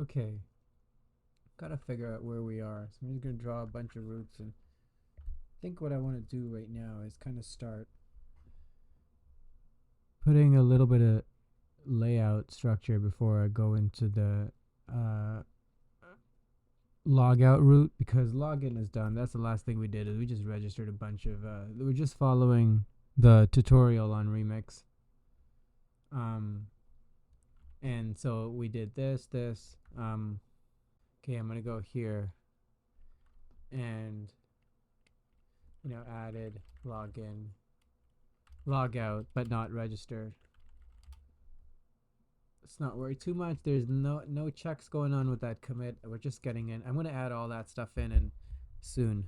Okay, gotta figure out where we are. So I'm just gonna draw a bunch of routes and think what I want to do right now is kind of start putting a little bit of layout structure before I go into the uh, logout route because login is done. That's the last thing we did is we just registered a bunch of we're just following the tutorial on Remix. Um, and so we did this. Okay, I'm gonna go here and added login, logout, but not registered. Let's not worry too much. There's no checks going on with that commit. We're just getting in. I'm gonna add all that stuff in and soon.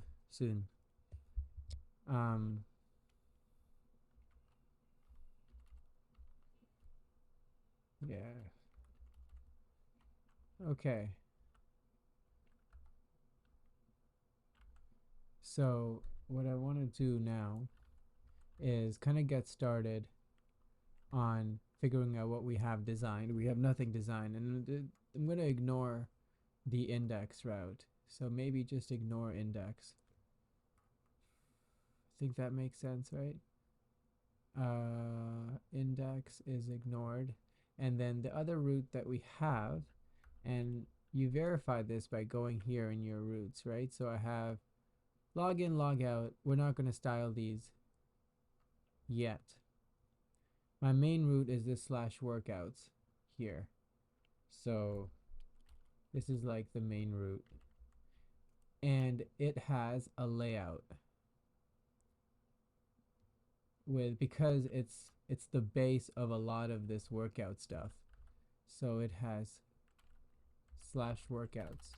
Um, yeah. Okay. So what I want to do now is kind of get started on figuring out what we have designed. We have nothing designed, and I'm gonna ignore the index route. So maybe just ignore index. I think that makes sense, right? Index is ignored. And then the other route that we have, and you verify this by going here in your routes, right? So I have login, logout. We're not going to style these yet. My main route is this slash workouts here. So this is like the main route. And it has a layout with because it's the base of a lot of this workout stuff. So it has slash workouts.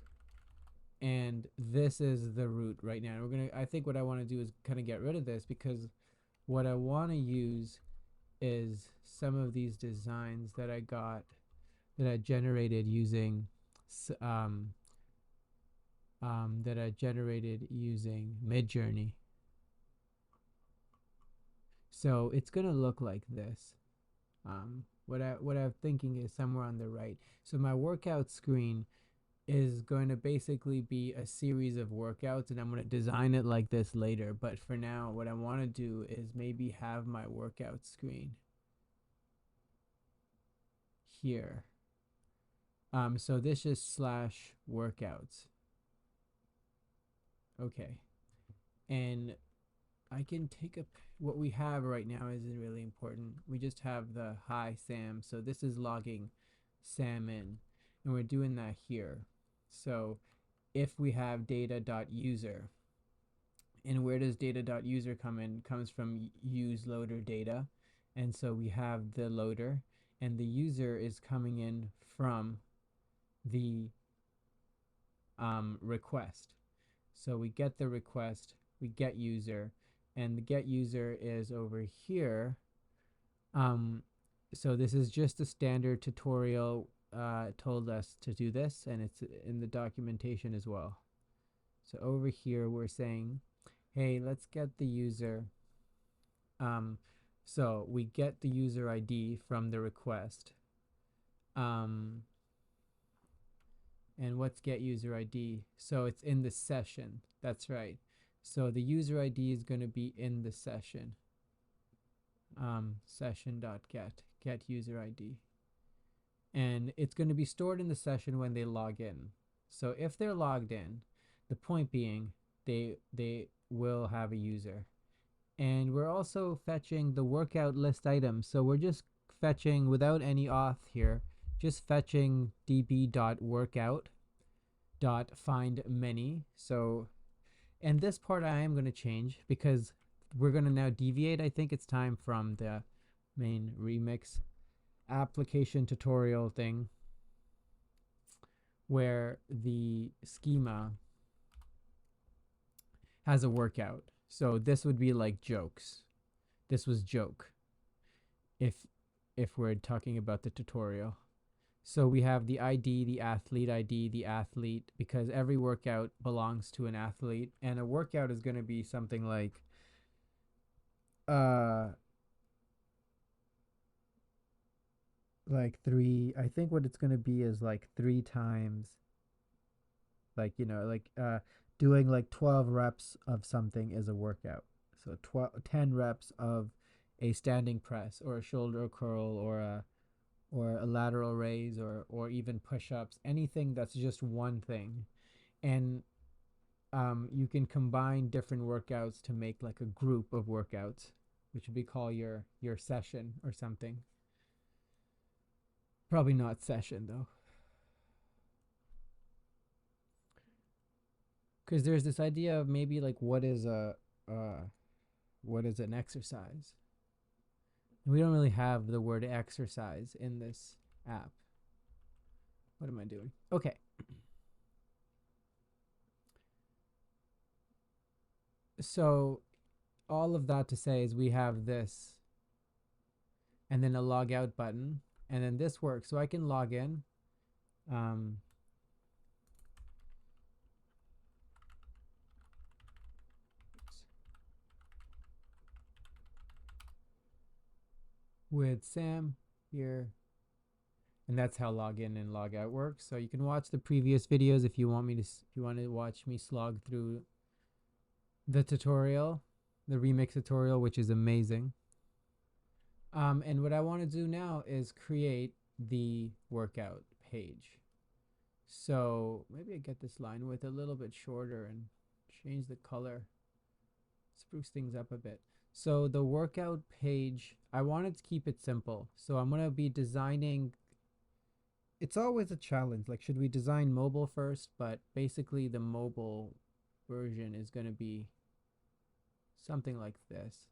And this is the route right now. I think what I want to do is kind of get rid of this because what I want to use is some of these designs that I got that I generated using Midjourney. So it's gonna look like this. What I'm thinking is somewhere on the right. So my workout screen is going to basically be a series of workouts, and I'm going to design it like this later. But for now, what I want to do is maybe have my workout screen here. So this is slash workouts. Okay. And I can take what we have right now isn't really important. We just have the hi Sam. So this is logging Sam in, and we're doing that here. So if we have data.user, and where does data.user come in? It comes from use loader data. And so we have the loader, and the user is coming in from the request. So we get the request, we get user, and the get user is over here. Um, so this is just a standard tutorial told us to do this, and it's in the documentation as well. So over here, we're saying, hey, let's get the user. Um, so we get the user ID from the request. Um, and what's get user ID? So it's in the session. That's right. So the user ID is going to be in the session. Session.get user ID. And it's going to be stored in the session when they log in. So if they're logged in, the point being they will have a user. And we're also fetching the workout list items. So we're just fetching without any auth here, just fetching db.workout.find many. So, and this part I am going to change because we're going to now deviate. I think it's time from the main remix application tutorial thing where the schema has a workout. So this would be like jokes. This was joke if if we're talking about the tutorial. So we have the ID, the athlete, because every workout belongs to an athlete, and a workout is going to be something like uh like three. I think what it's gonna be is like three times, like doing like 12 reps of something is a workout. So 10 reps of a standing press or a shoulder curl or a lateral raise or even push-ups, anything that's just one thing. And you can combine different workouts to make like a group of workouts, which would be called your session or something. Probably not session though, because there's this idea of maybe like uh, what is an exercise. We don't really have the word exercise in this app. What am I doing? Okay. So all of that to say is we have this and then a log out button and then this works. So I can log in. Um, with Sam here. And that's how log in and log out works. So you can watch the previous videos if you want if you want to watch me slog through the tutorial, the remix tutorial, which is amazing. And what I want to do now is create the workout page. So maybe I get this line width a little bit shorter and change the color, spruce things up a bit. So the workout page, I wanted to keep it simple. So I'm going to be designing. It's always a challenge. Like, should we design mobile first? But basically, the mobile version is going to be something like this.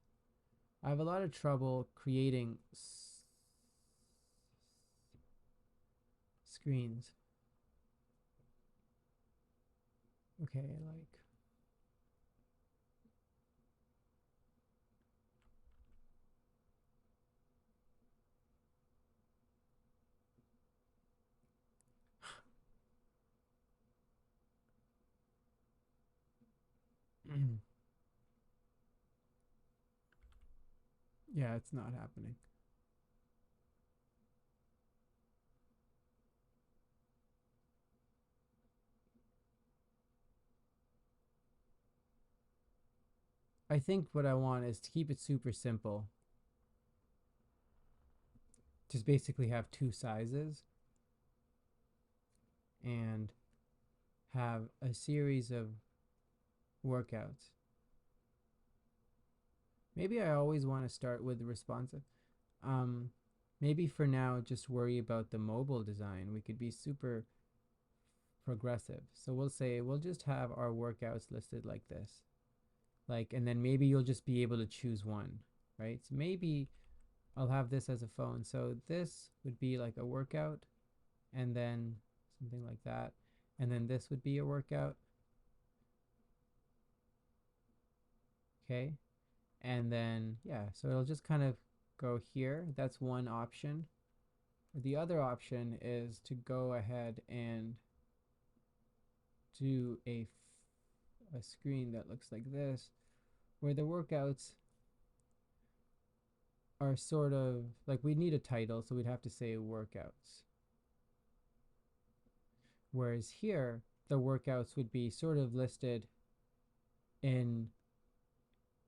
I have a lot of trouble creating screens. Okay, like yeah, it's not happening. I think what I want is to keep it super simple. Just basically have two sizes and have a series of workouts. Maybe I always want to start with responsive. Um, Maybe for now, just worry about the mobile design. We could be super progressive. So we'll say we'll just have our workouts listed like this. Like, and then maybe you'll just be able to choose one, right? So maybe I'll have this as a phone. So this would be like a workout and then something like that. And then this would be a workout. Okay. And then, yeah, so it'll just kind of go here. That's one option. The other option is to go ahead and do a screen that looks like this, where the workouts are sort of like we need a title, so we'd have to say workouts. Whereas here, the workouts would be sort of listed in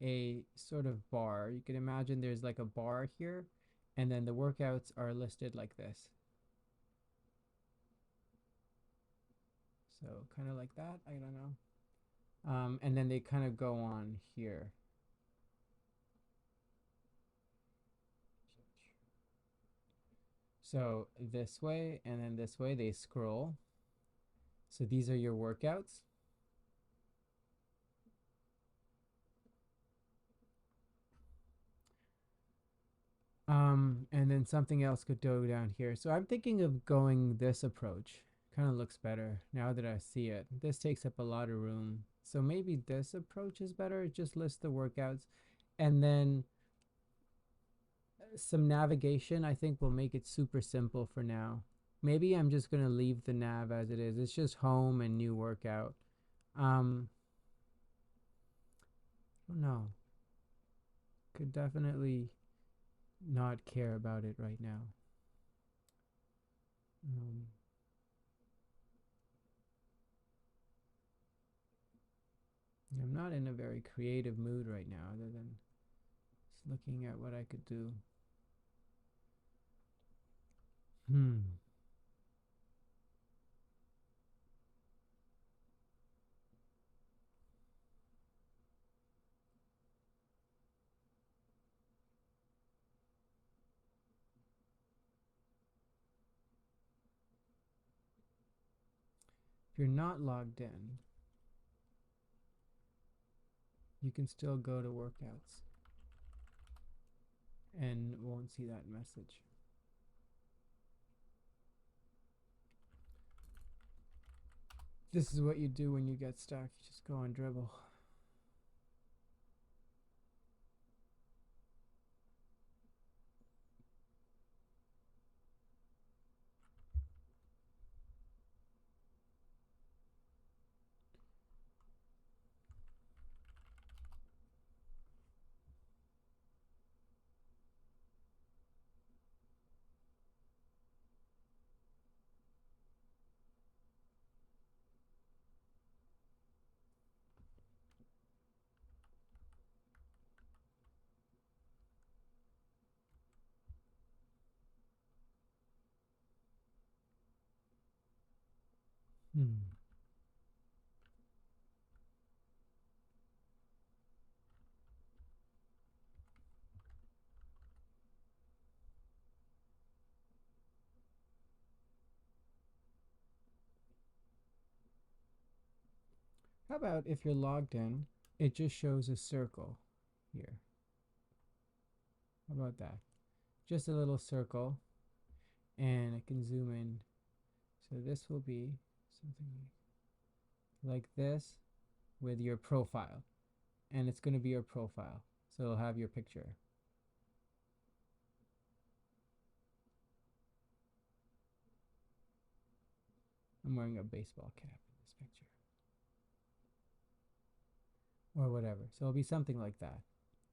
a sort of bar. You can imagine there's like a bar here, and then the workouts are listed like this. So kind of like that. I don't know. And then they kind of go on here. So this way and then this way they scroll. So these are your workouts. And then something else could go down here. So I'm thinking of going this approach. Kind of looks better now that I see it. This takes up a lot of room. So maybe this approach is better. Just list the workouts. And then some navigation, I think will make it super simple for now. Maybe I'm just going to leave the nav as it is. It's just home and new workout. Um, I don't know. Could definitely not care about it right now. I'm not in a very creative mood right now, other than just looking at what I could do. If you're not logged in, you can still go to workouts and won't see that message. This is what you do when you get stuck. You just go on Dribbble. How about if you're logged in, it just shows a circle here. How about that? Just a little circle, and I can zoom in. So this will be something like this with your profile, and it's going to be your profile. So it'll have your picture. I'm wearing a baseball cap in this picture. Or whatever. So it'll be something like that.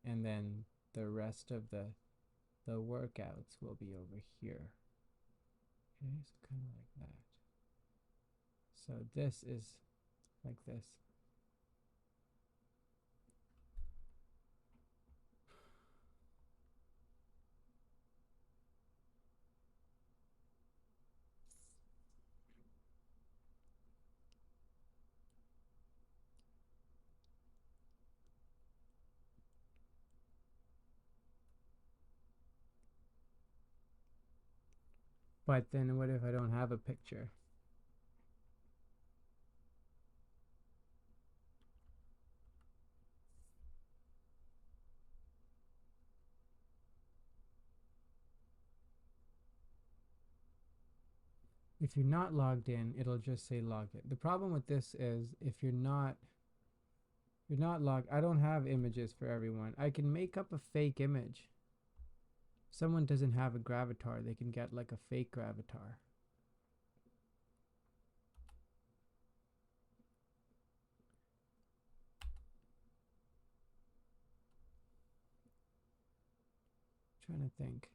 And then the rest of the workouts will be over here. Okay, so kind of like that. So this is like this. But then what if I don't have a picture? If you're not logged in, it'll just say logged in. The problem with this is if you're not logged, I don't have images for everyone. I can make up a fake image. If someone doesn't have a Gravatar, they can get like a fake Gravatar. Trying to think.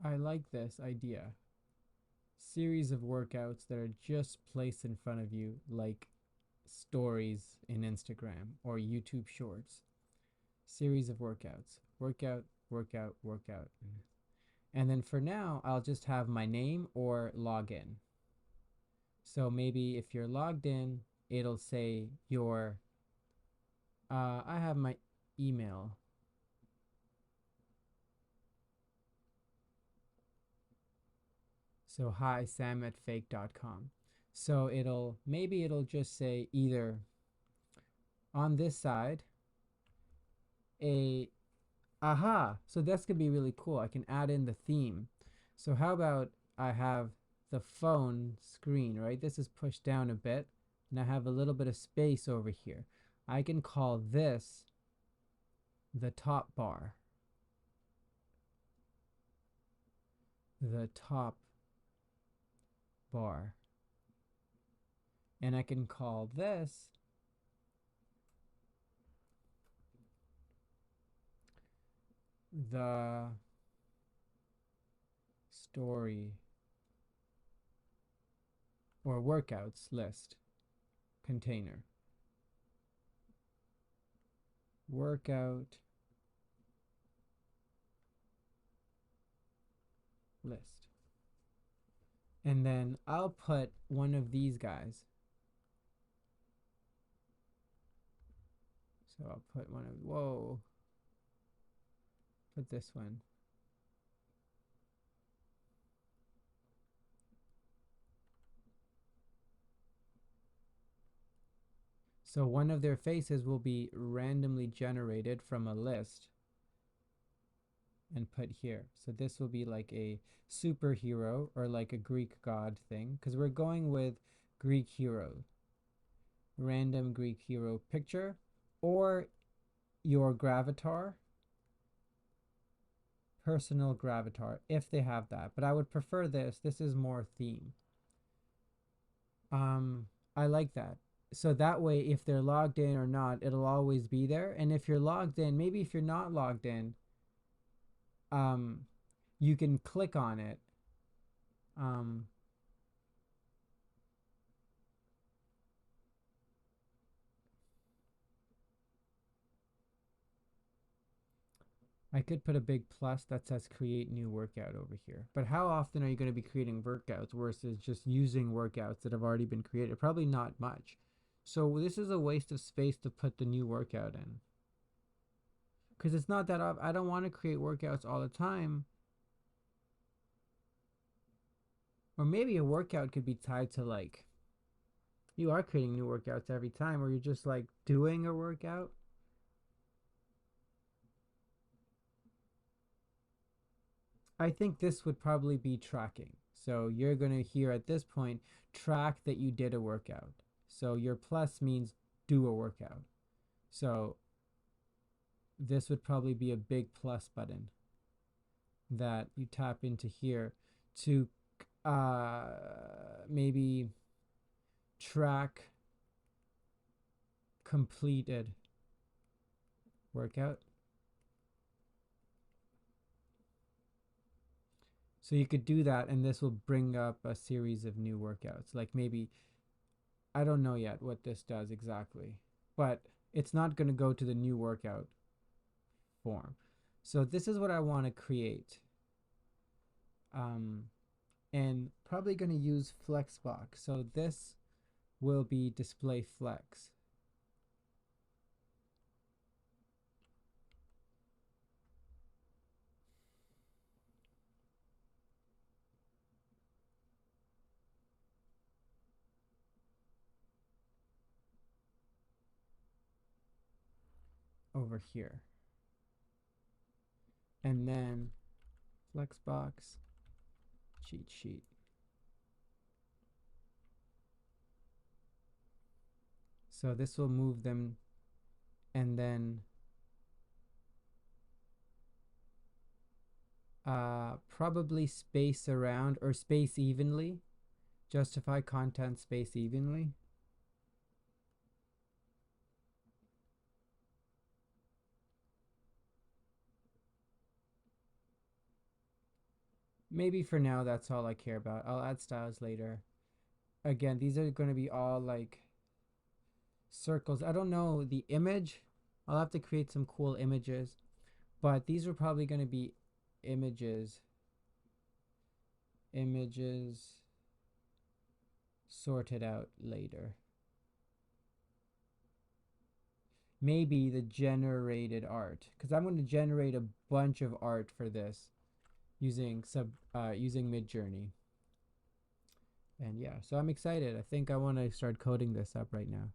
I like this idea. Series of workouts that are just placed in front of you, like stories in Instagram or YouTube shorts. Series of workouts. Workout, workout, workout. And then for now, I'll just have my name or login. So maybe if you're logged in, it'll say your, I have my email. So hi, sam@fake.com. So maybe it'll just say either on this side, so that's gonna be really cool. I can add in the theme. So how about I have the phone screen, right? This is pushed down a bit, and I have a little bit of space over here. I can call this the top bar. The top bar. And I can call this the story or workouts list container. Workout list. And then I'll put one of these guys. So I'll put one of, whoa, put this one. So one of their faces will be randomly generated from a list and put here. So this will be like a superhero or like a Greek god thing, because we're going with Greek hero. Random Greek hero picture, or your gravatar, personal gravatar, if they have that. But I would prefer this. This is more theme. I like that. So that way, if they're logged in or not, it'll always be there. And if you're logged in, maybe if you're not logged in, you can click on it. I could put a big plus that says create new workout over here. But how often are you going to be creating workouts versus just using workouts that have already been created? Probably not much. So this is a waste of space to put the new workout in. Because it's not that I don't want to create workouts all the time. Or maybe a workout could be tied to like, you are creating new workouts every time, or you're just like doing a workout. I think this would probably be tracking. So you're going to hear at this point, track that you did a workout. So your plus means do a workout. So this would probably be a big plus button that you tap into here to maybe track completed workout. So you could do that, and this will bring up a series of new workouts. Like maybe, I don't know yet what this does exactly, but it's not going to go to the new workout form. So this is what I want to create. And probably going to use Flexbox. So this will be display flex. Over here. And then Flexbox cheat sheet. So this will move them, and then probably space around or space evenly. Justify content space evenly. Maybe for now that's all I care about. I'll add styles later. Again, these are going to be all like circles. I don't know the image. I'll have to create some cool images, but these are probably going to be images sorted out later. Maybe the generated art, because I'm going to generate a bunch of art for this using Midjourney. And yeah, so I'm excited. I think I want to start coding this up right now.